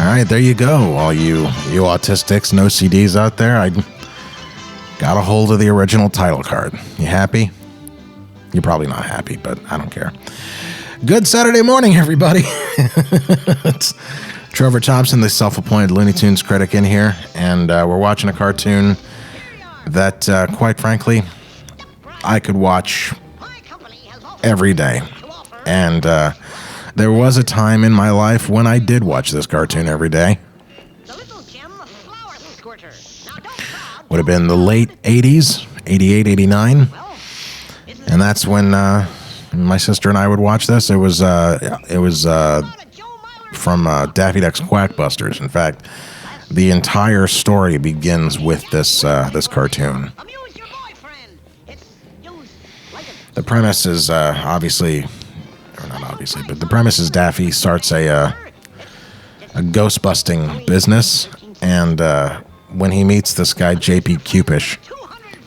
right, there you go, all you autistics, no CDs out there. I got a hold of the original title card. You happy? You're probably not happy, but I don't care. Good Saturday morning, everybody. It's Trevor Thompson, the self-appointed Looney Tunes Critic in here, and we're watching a cartoon that, quite frankly, I could watch every day. And there was a time in my life when I did watch this cartoon every day. Would have been the late 80s, 88, 89. And that's when my sister and I would watch this. It was from Daffy Duck's Quackbusters. In fact, the entire story begins with this cartoon. The premise is obviously, or not obviously, but the premise is Daffy starts a ghost-busting business, and when he meets this guy, J.P. Cupish,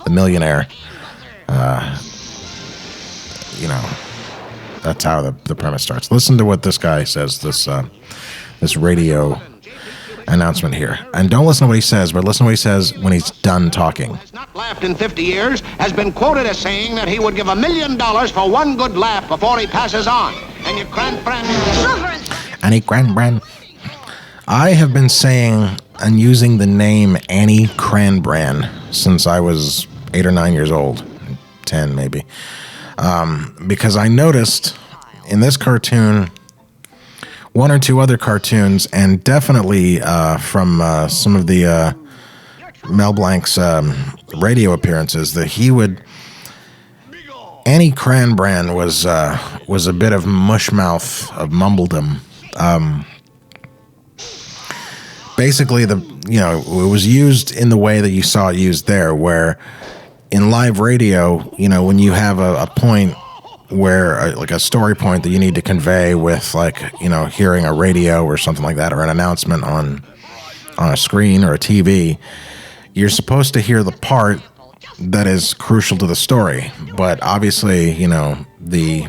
the millionaire, that's how the premise starts. Listen to what this guy says, this radio announcement here. And don't listen to what he says, but listen to what he says when he's done talking. Has not laughed in 50 years, has been quoted as saying that he would give $1 million for one good laugh before he passes on. And you grand brand. Annie Cranbrand. I have been saying and using the name Annie Cranbrand since I was 8 or 9 years old, 10 maybe, because I noticed in this cartoon, one or two other cartoons, and definitely from some of the Mel Blanc's radio appearances, that Annie Cranbrand was a bit of mushmouth of mumbledom. Basically, it was used in the way that you saw it used there, where in live radio, when you have a point where, like a story point that you need to convey with, hearing a radio or something like that, or an announcement on a screen or a TV, you're supposed to hear the part that is crucial to the story. But obviously, the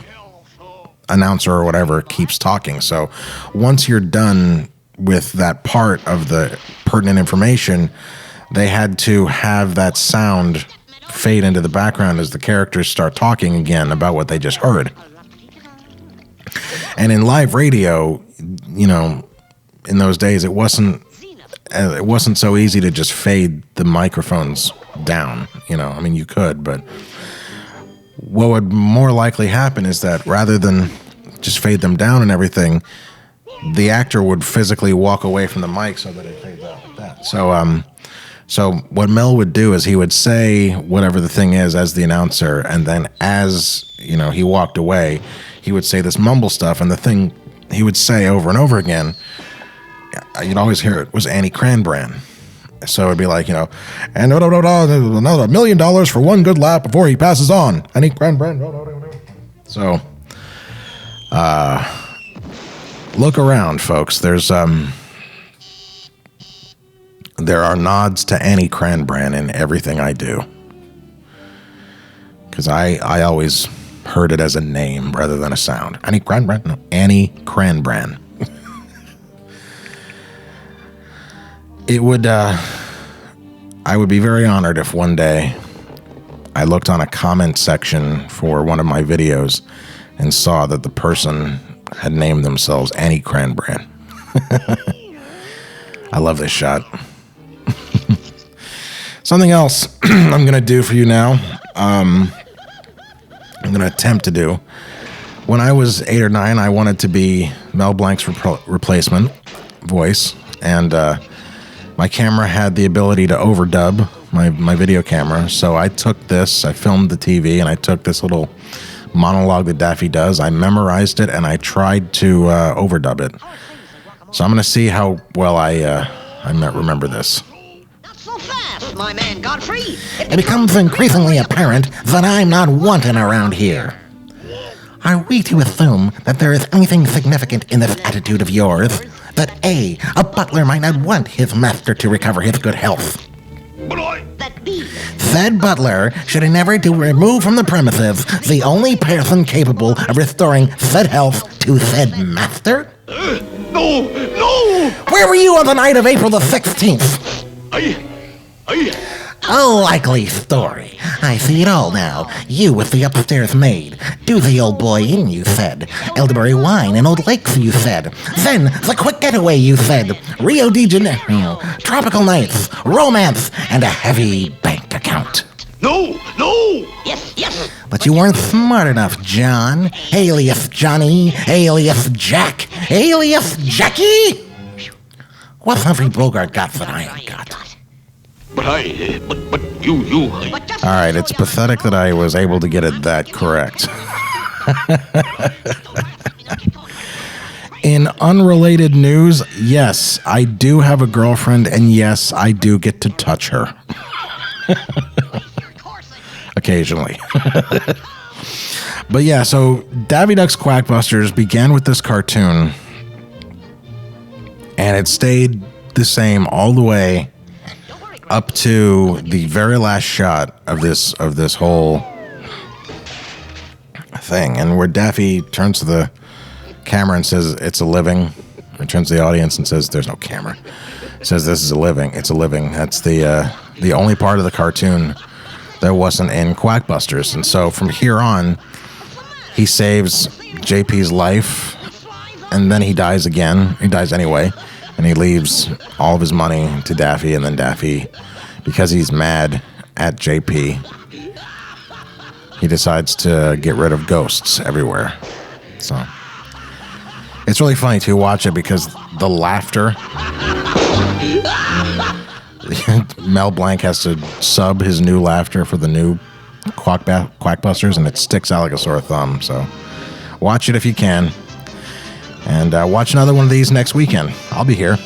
announcer or whatever keeps talking. So once you're done with that part of the pertinent information, they had to have that sound fade into the background as the characters start talking again about what they just heard. And in live radio, in those days, it wasn't so easy to just fade the microphones down. You could, but what would more likely happen is that rather than just fade them down and everything, the actor would physically walk away from the mic so that it fades out like that. So what Mel would do is he would say whatever the thing is as the announcer, and then as, he walked away, he would say this mumble stuff, and the thing he would say over and over again, you'd always hear it, was Annie Cranbrand. So it'd be like, and another $1 million for one good laugh before he passes on. Annie Cranbrand. So, look around, folks. There are nods to Annie Cranbrand in everything I do. Because I always heard it as a name rather than a sound. Annie Cranbrand? No, Annie Cranbrand. I would be very honored if one day I looked on a comment section for one of my videos and saw that the person had named themselves Annie Cranbrand. I love this shot. Something else I'm going to do for you now, I'm going to attempt to do. When I was 8 or 9, I wanted to be Mel Blanc's replacement voice, and my camera had the ability to overdub my video camera, so I filmed the TV, and I took this little monologue that Daffy does, I memorized it, and I tried to overdub it. So I'm going to see how well I remember this. My man Godfrey. It becomes increasingly apparent that I'm not wanted around here. Are we to assume that there is anything significant in this attitude of yours? That A, butler might not want his master to recover his good health? Said butler should endeavor to remove from the premises the only person capable of restoring said health to said master? No! Where were you on the night of April the 16th? A likely story. I see it all now. You with the upstairs maid. Doozy old boy in, you said. Elderberry wine and old lakes, you said. Then the quick getaway, you said. Rio de Janeiro. Tropical nights. Romance. And a heavy bank account. No! Yes! But you weren't smart enough, John. Alias Johnny. Alias Jack. Alias Jackie. What's Humphrey Bogart got that I ain't got? But you. All right, it's pathetic that I was able to get it that correct. In unrelated news, yes, I do have a girlfriend, and yes, I do get to touch her. Occasionally. But yeah, so Daffy Duck's Quackbusters began with this cartoon, and it stayed the same all the way up to the very last shot of this whole thing, and where Daffy turns to the camera and says, "It's a living." He turns to the audience and says, "There's no camera." He says, "This is a living. It's a living." That's the only part of the cartoon that wasn't in Quackbusters, and so from here on, he saves JP's life, and then he dies again. He dies anyway. And he leaves all of his money to Daffy, and then Daffy, because he's mad at JP, he decides to get rid of ghosts everywhere. So it's really funny to watch it because the laughter. Mel Blanc has to sub his new laughter for the new Quackbusters, and it sticks out like a sore thumb. So watch it if you can. And watch another one of these next weekend. I'll be here.